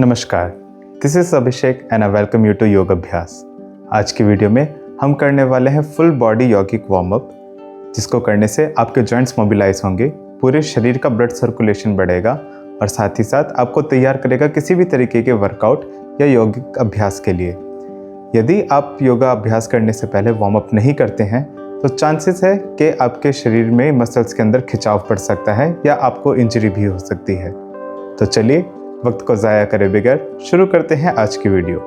नमस्कार, this is Abhishek and I welcome you to योग अभ्यास। आज की वीडियो में हम करने वाले हैं फुल बॉडी यौगिक वार्म अप, जिसको करने से आपके जॉइंट्स मोबिलाइज होंगे, पूरे शरीर का ब्लड सर्कुलेशन बढ़ेगा और साथ ही साथ आपको तैयार करेगा किसी भी तरीके के वर्कआउट या यौगिक अभ्यास के लिए। यदि आप योगा अभ्यास करने से पहले वार्म अप नहीं करते हैं तो चांसेस है कि आपके शरीर में मसल्स के अंदर खिंचाव पड़ सकता है या आपको इंजरी भी हो सकती है। तो चलिए वक्त को ज़ाया करे बगैर शुरू करते हैं आज की वीडियो।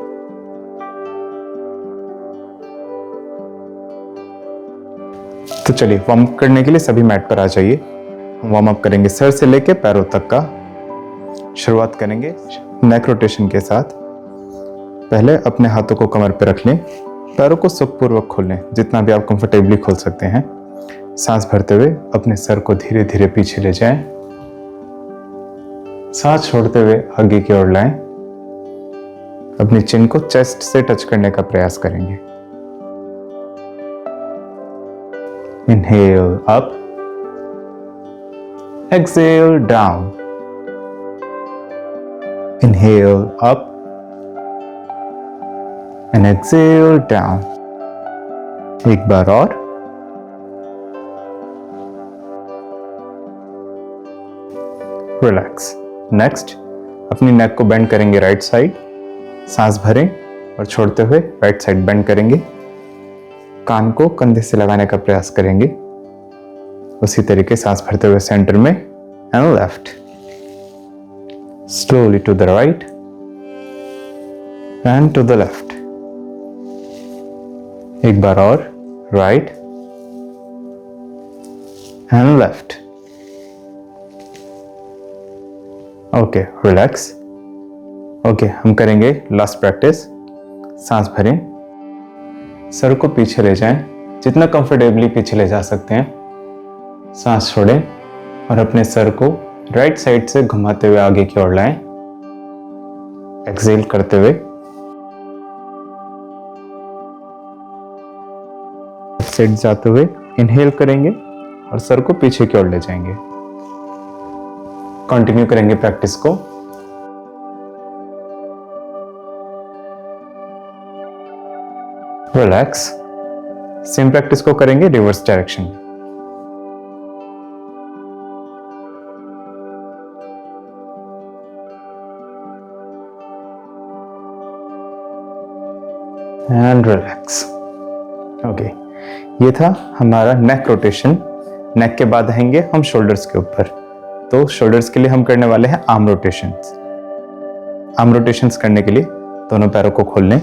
तो चलिए वार्म अप करने के लिए सभी मैट पर आ जाइए। हम वार्म अप करेंगे सर से लेके पैरों तक का। शुरुआत करेंगे नेक रोटेशन के साथ। पहले अपने हाथों को कमर पर रख लें, पैरों को सुखपूर्वक खोल लें, जितना भी आप कंफर्टेबली खोल सकते हैं। सांस भरते हुए अपने सर को धीरे धीरे पीछे ले जाएं, सांस छोड़ते हुए आगे की ओर लाएं। अपनी चिन को चेस्ट से टच करने का प्रयास करेंगे। Inhale up, exhale down, inhale up and exhale down। एक बार और, रिलैक्स। नेक्स्ट अपनी नेक को बेंड करेंगे राइट साइड, सांस भरें और छोड़ते हुए राइट साइड बेंड करेंगे। कान को कंधे से लगाने का प्रयास करेंगे। उसी तरीके सांस भरते हुए सेंटर में and left, slowly to the right and to the left. एक बार और, right and left. Okay, relax. Okay, हम करेंगे लास्ट प्रैक्टिस। सांस भरें, सर को पीछे ले जाएं, जितना कंफर्टेबली पीछे ले जा सकते हैं। सांस छोड़ें और अपने सर को राइट साइड से घुमाते हुए आगे की ओर लाएं। एक्सहेल करते हुए साइड जाते हुए इनहेल करेंगे और सर को पीछे की ओर ले जाएंगे। कंटिन्यू करेंगे प्रैक्टिस को। रिलैक्स। सेम प्रैक्टिस को करेंगे रिवर्स डायरेक्शन में। And relax. ओके, ये था हमारा नेक रोटेशन। नेक के बाद आएंगे हम शोल्डर्स के ऊपर। तो शोल्डर्स के लिए हम करने वाले हैं आर्म रोटेशंस। आर्म रोटेशंस करने के लिए दोनों पैरों को खोल लें,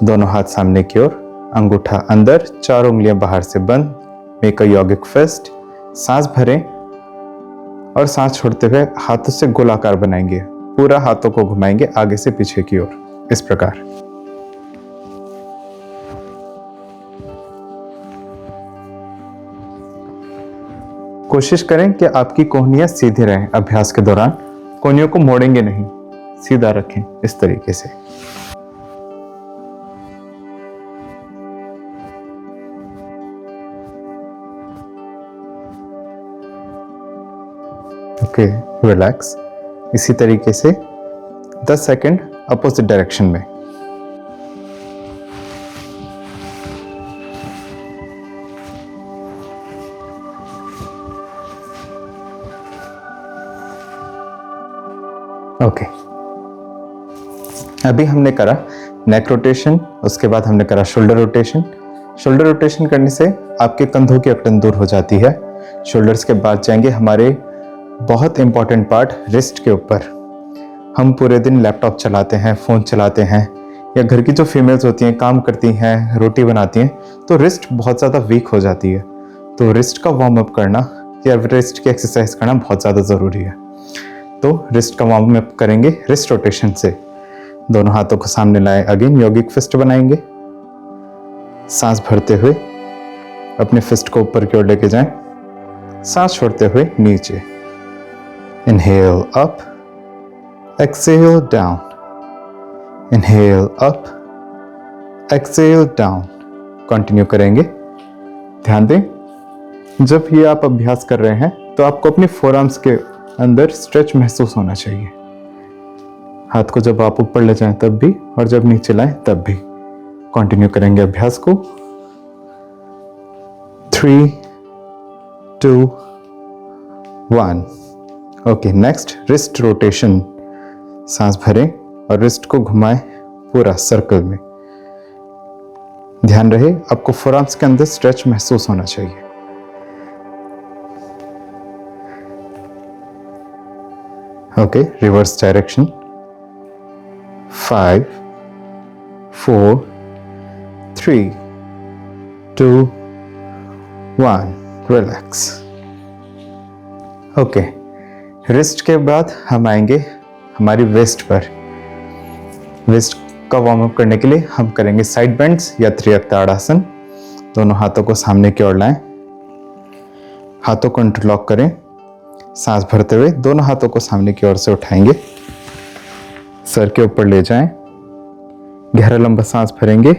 दोनों हाथ सामने की ओर, अंगूठा अंदर, चारों उंगलियां बाहर से बंद। Make a yogic fist. सांस भरें और सांस छोड़ते हुए हाथों से गोलाकार बनाएंगे। पूरा हाथों को घुमाएंगे आगे से पीछे की ओर, इस प्रकार। कोशिश करें कि आपकी कोहनियां सीधी रहें। अभ्यास के दौरान कोहनियों को मोड़ेंगे नहीं, सीधा रखें इस तरीके से। Okay, relax. इसी तरीके से 10 सेकंड अपोजिट डायरेक्शन में। ओके, अभी हमने करा नेक रोटेशन, उसके बाद हमने करा शोल्डर रोटेशन। शोल्डर रोटेशन करने से आपके कंधों की अकड़न दूर हो जाती है। शोल्डर्स के बाद जाएंगे हमारे बहुत इंपॉर्टेंट पार्ट रिस्ट के ऊपर। हम पूरे दिन लैपटॉप चलाते हैं, फ़ोन चलाते हैं, या घर की जो फीमेल्स होती हैं काम करती हैं, रोटी बनाती हैं, तो रिस्ट बहुत ज़्यादा वीक हो जाती है। तो रिस्ट का वार्म अप करना या रिस्ट की एक्सरसाइज करना बहुत ज़्यादा ज़रूरी है। तो रिस्ट का वार्म अप करेंगे रिस्ट रोटेशन से। दोनों हाथों को सामने लाए, अगेन योगिक फिस्ट बनाएंगे। सांस भरते हुए अपने फिस्ट को ऊपर की ओर लेके जाएं, सांस छोड़ते हुए नीचे। Inhale up, exhale down, inhale up, exhale down. Continue करेंगे। ध्यान दें, जब ये आप अभ्यास कर रहे हैं तो आपको अपने फोरआर्म्स के अंदर स्ट्रेच महसूस होना चाहिए। हाथ को जब आप ऊपर ले जाएं तब भी और जब नीचे लाएं तब भी। कंटिन्यू करेंगे अभ्यास को। 3, 2, 1। Okay, next wrist rotation. सांस भरें और रिस्ट को घुमाएं पूरा सर्कल में। ध्यान रहे आपको फोरआर्म्स के अंदर स्ट्रेच महसूस होना चाहिए। Okay, reverse direction. 5, 4, 3, 2, 1। Relax. Okay, wrist के बाद हम आएंगे हमारी वेस्ट पर। वेस्ट का वार्म अप करने के लिए हम करेंगे साइड बेंड्स या त्रियक ताड़ासन। दोनों हाथों को सामने की ओर लाएं, हाथों को इंटरलॉक करें। सांस भरते हुए दोनों हाथों को सामने की ओर से उठाएंगे, सर के ऊपर ले जाएं। गहरा लंबा सांस भरेंगे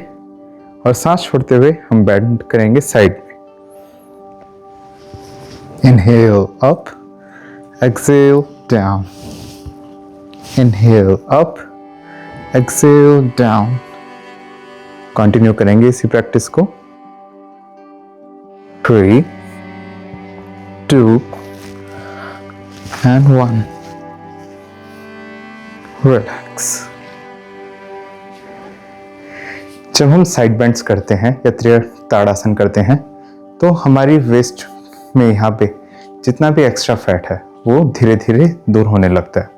और सांस छोड़ते हुए हम बेंड करेंगे साइड में। Inhale up, exhale down. Inhale up, exhale down. Continue करेंगे इसी प्रैक्टिस को। 3, 2 and 1। रिलैक्स। जब हम साइड बेंड्स करते हैं या त्रियक ताड़ासन करते हैं तो हमारी वेस्ट में यहाँ पे जितना भी एक्स्ट्रा फैट है वो धीरे धीरे दूर होने लगता है।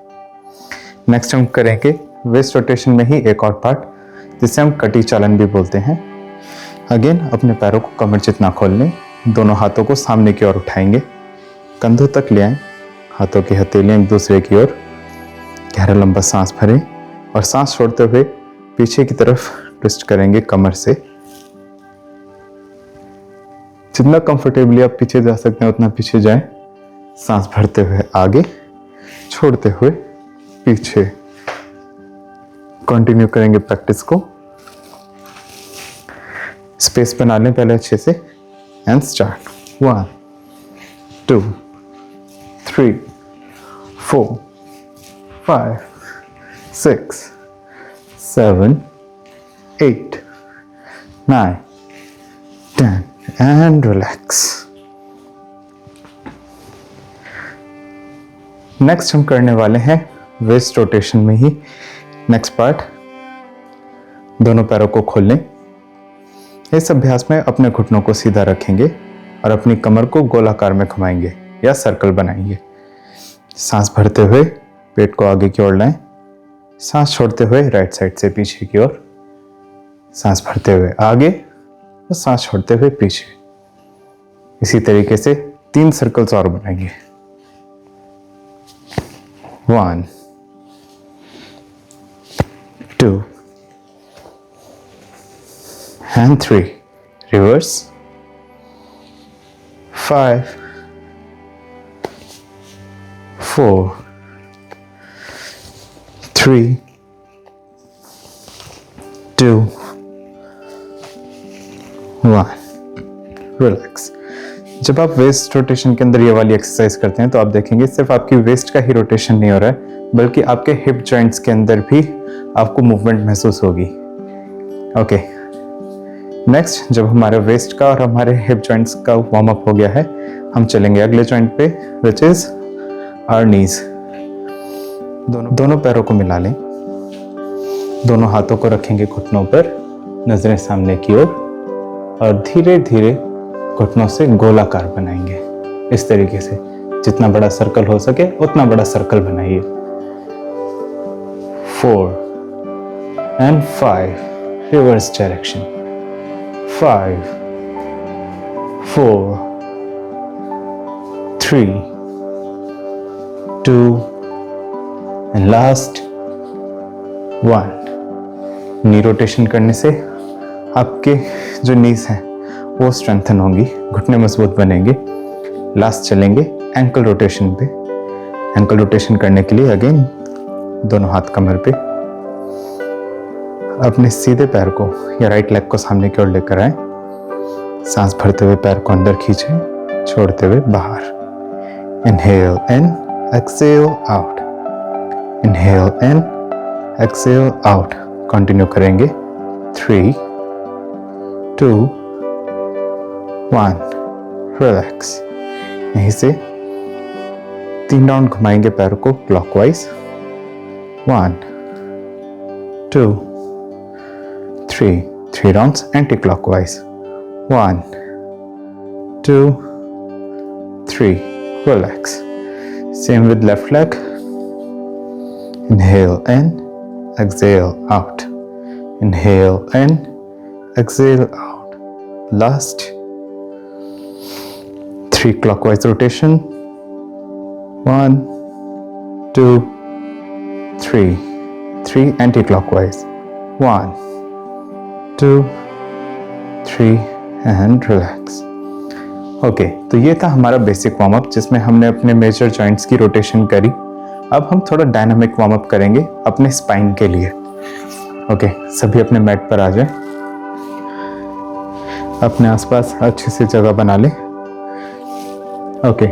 नेक्स्ट हम करेंगे वेस्ट रोटेशन में ही एक और पार्ट जिसे हम कटी चालन भी बोलते हैं। अगेन अपने पैरों को कमर जितना खोल लें, दोनों हाथों को सामने की ओर उठाएंगे, कंधों तक ले आएं, हाथों की हथेलियां एक दूसरे की ओर। गहरा लंबा सांस भरें और सांस छोड़ते हुए पीछे की तरफ ट्विस्ट करेंगे कमर से। जितना कंफर्टेबली आप पीछे जा सकते हैं उतना पीछे जाएं। सांस भरते हुए आगे, छोड़ते हुए पीछे। कंटिन्यू करेंगे प्रैक्टिस को। स्पेस बना लें पहले अच्छे से and start. 1, 2, 3, 4, 5, 6, 7, 8, 9, 10 and relax। Next हम करने वाले हैं वेस्ट रोटेशन में ही नेक्स्ट पार्ट। दोनों पैरों को खोल लें। इस अभ्यास में अपने घुटनों को सीधा रखेंगे और अपनी कमर को गोलाकार में घुमाएंगे या सर्कल बनाएंगे। सांस भरते हुए पेट को आगे की ओर लाएं, सांस छोड़ते हुए राइट साइड से पीछे की ओर। सांस भरते हुए आगे और सांस छोड़ते हुए पीछे। इसी तरीके से 3 सर्कल्स और बनाएंगे। 1, 2 and 3। Reverse। 5, 4, 3, 2, 1। रिलैक्स। जब आप वेस्ट रोटेशन के अंदर ये वाली एक्सरसाइज करते हैं तो आप देखेंगे सिर्फ आपकी वेस्ट का ही रोटेशन नहीं हो रहा है बल्कि आपके हिप जॉइंट्स के अंदर भी आपको मूवमेंट महसूस होगी। ओके, नेक्स्ट जब हमारे वेस्ट का और हमारे हिप जॉइंट्स का वार्म अप हो गया है, हम चलेंगे अगले जॉइंट पे विच इज आवर नीज। दोनों पैरों को मिला लें, दोनों हाथों को रखेंगे घुटनों पर, नजरें सामने की ओर और धीरे धीरे घुटनों से गोलाकार बनाएंगे। इस तरीके से जितना बड़ा सर्कल हो सके उतना बड़ा सर्कल बनाइए। 4 and 5 reverse direction. 5, 4, 3, 2 and last 1। Knee rotation करने से आपके जो नीज हैं वो स्ट्रेंथन होंगी, घुटने मजबूत बनेंगे। लास्ट चलेंगे एंकल रोटेशन पे। एंकल रोटेशन करने के लिए अगेन दोनों हाथ कमर पे, अपने सीधे पैर को या राइट लेग को सामने की ओर लेकर आए। सांस भरते हुए पैर को अंदर खींचें, छोड़ते हुए बाहर। इनहेल इन, एक्सहेल आउट। इनहेल इन, एक्सेल आउट। कंटिन्यू करेंगे 3, 2, 1, रिलैक्स। यहीं से 3 राउंड घुमाएंगे पैरों को clockwise. 1, 2, 3 rounds anti clockwise. 1, 2, 3, relax. Same with left leg. Inhale in, exhale out. Inhale in, exhale out. Last 3 clockwise rotation. 1, 2, 3. 3 anti-clockwise. 1, 2, 3 and relax. Okay, तो ये था हमारा बेसिक वार्म अप जिसमें हमने अपने मेजर जॉइंट्स की रोटेशन करी। अब हम थोड़ा डायनामिक वार्म अप करेंगे अपने स्पाइन के लिए। ओके, सभी अपने मैट पर आ जाएं। अपने आसपास अच्छी सी जगह बना लें। ओके,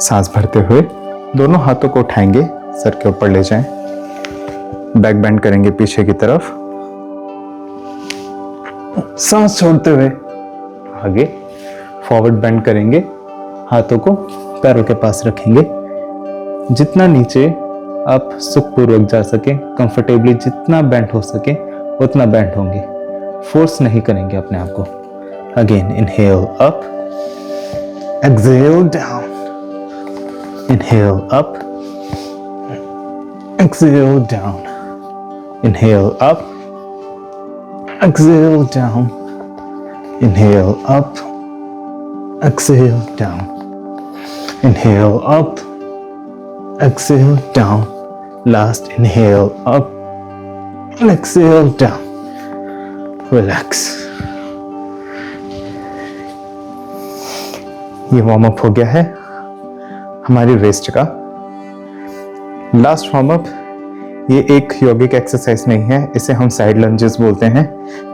सांस भरते हुए दोनों हाथों को उठाएंगे, सर के ऊपर ले जाएं। बैक बेंड करेंगे पीछे की तरफ। सांस छोड़ते हुए आगे फॉरवर्ड बेंड करेंगे, हाथों को पैरों के पास रखेंगे। जितना नीचे आप सुखपूर्वक जा सके, कंफर्टेबली जितना बेंड हो सके उतना बेंड होंगे। फोर्स नहीं करेंगे अपने आप को। Again inhale up, exhale down. Inhale up, exhale down. Inhale up, exhale down. Inhale up, exhale down. Inhale up, exhale down. Last inhale up, exhale down. Relax. ये वार्म अप हो गया है हमारी रेस्ट का। लास्ट वार्म अप, ये एक योगिक exercise नहीं है, इसे हम साइड लंजेस बोलते हैं,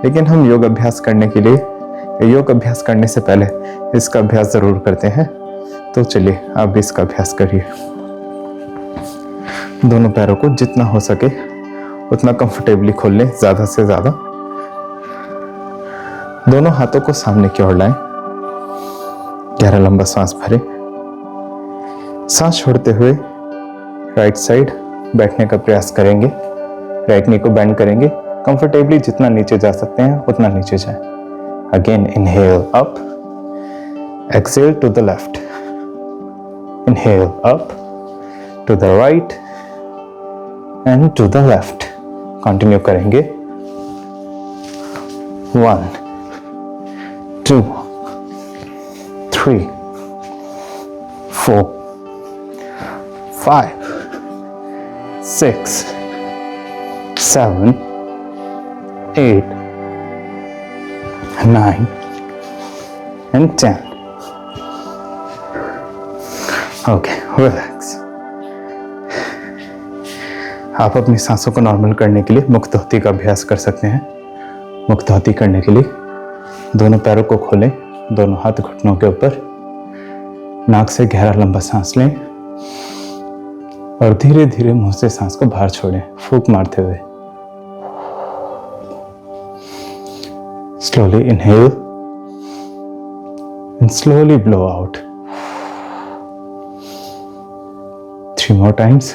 लेकिन हम योग अभ्यास करने के लिए, योग अभ्यास करने से पहले इसका अभ्यास जरूर करते हैं। तो चलिए आप भी इसका अभ्यास करिए। दोनों पैरों को जितना हो सके उतना कंफर्टेबली खोल लें, ज्यादा से ज्यादा। दोनों हाथों को सामने की ओर लाएं। गहरा लंबा सांस भरें। सांस छोड़ते हुए राइट साइड बैठने का प्रयास करेंगे। राइट नी को बेंड करेंगे। कंफर्टेबली जितना नीचे जा सकते हैं उतना नीचे जाएं। Again inhale up, exhale to the left. Inhale up to the right and to the left. Continue करेंगे। 1, 2, 3, 4, 5, 6, 7, 8, 9 and 10. Okay, relax. आप अपनी सांसों को नॉर्मल करने के लिए मुक्तहोती का अभ्यास कर सकते हैं। मुक्तहोती करने के लिए दोनों पैरों को खोलें, दोनों हाथ घुटनों के ऊपर। नाक से गहरा लंबा सांस लें और धीरे धीरे मुंह से सांस को बाहर छोड़ें, फूंक मारते हुए। Slowly inhale and slowly blow out. 3 more times.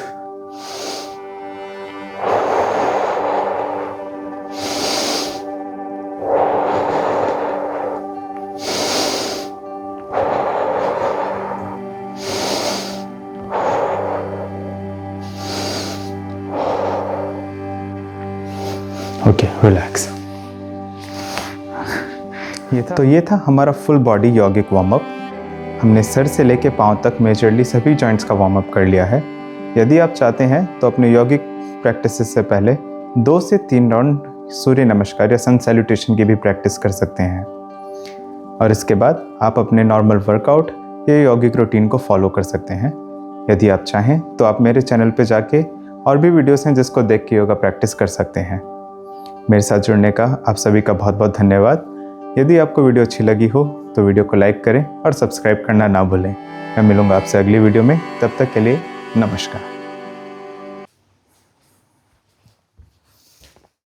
Okay, relax. ये था हमारा फुल बॉडी यौगिक वार्म अप। हमने सर से लेके पांव तक मेजरली सभी जॉइंट्स का वार्म अप कर लिया है। यदि आप चाहते हैं तो अपने यौगिक प्रैक्टिस से पहले 2 से 3 राउंड सूर्य नमस्कार या सन सैल्यूटेशन की भी प्रैक्टिस कर सकते हैं। और इसके बाद आप अपने नॉर्मल वर्कआउट या यौगिक रूटीन को फॉलो कर सकते हैं। यदि आप चाहें तो आप मेरे चैनल पर जाके और भी वीडियोस हैं जिसको देख के योगा प्रैक्टिस कर सकते हैं। मेरे साथ जुड़ने का आप सभी का बहुत बहुत धन्यवाद। यदि आपको वीडियो अच्छी लगी हो तो वीडियो को लाइक करें और सब्सक्राइब करना ना भूलें। मैं मिलूंगा आपसे अगली वीडियो में, तब तक के लिए नमस्कार।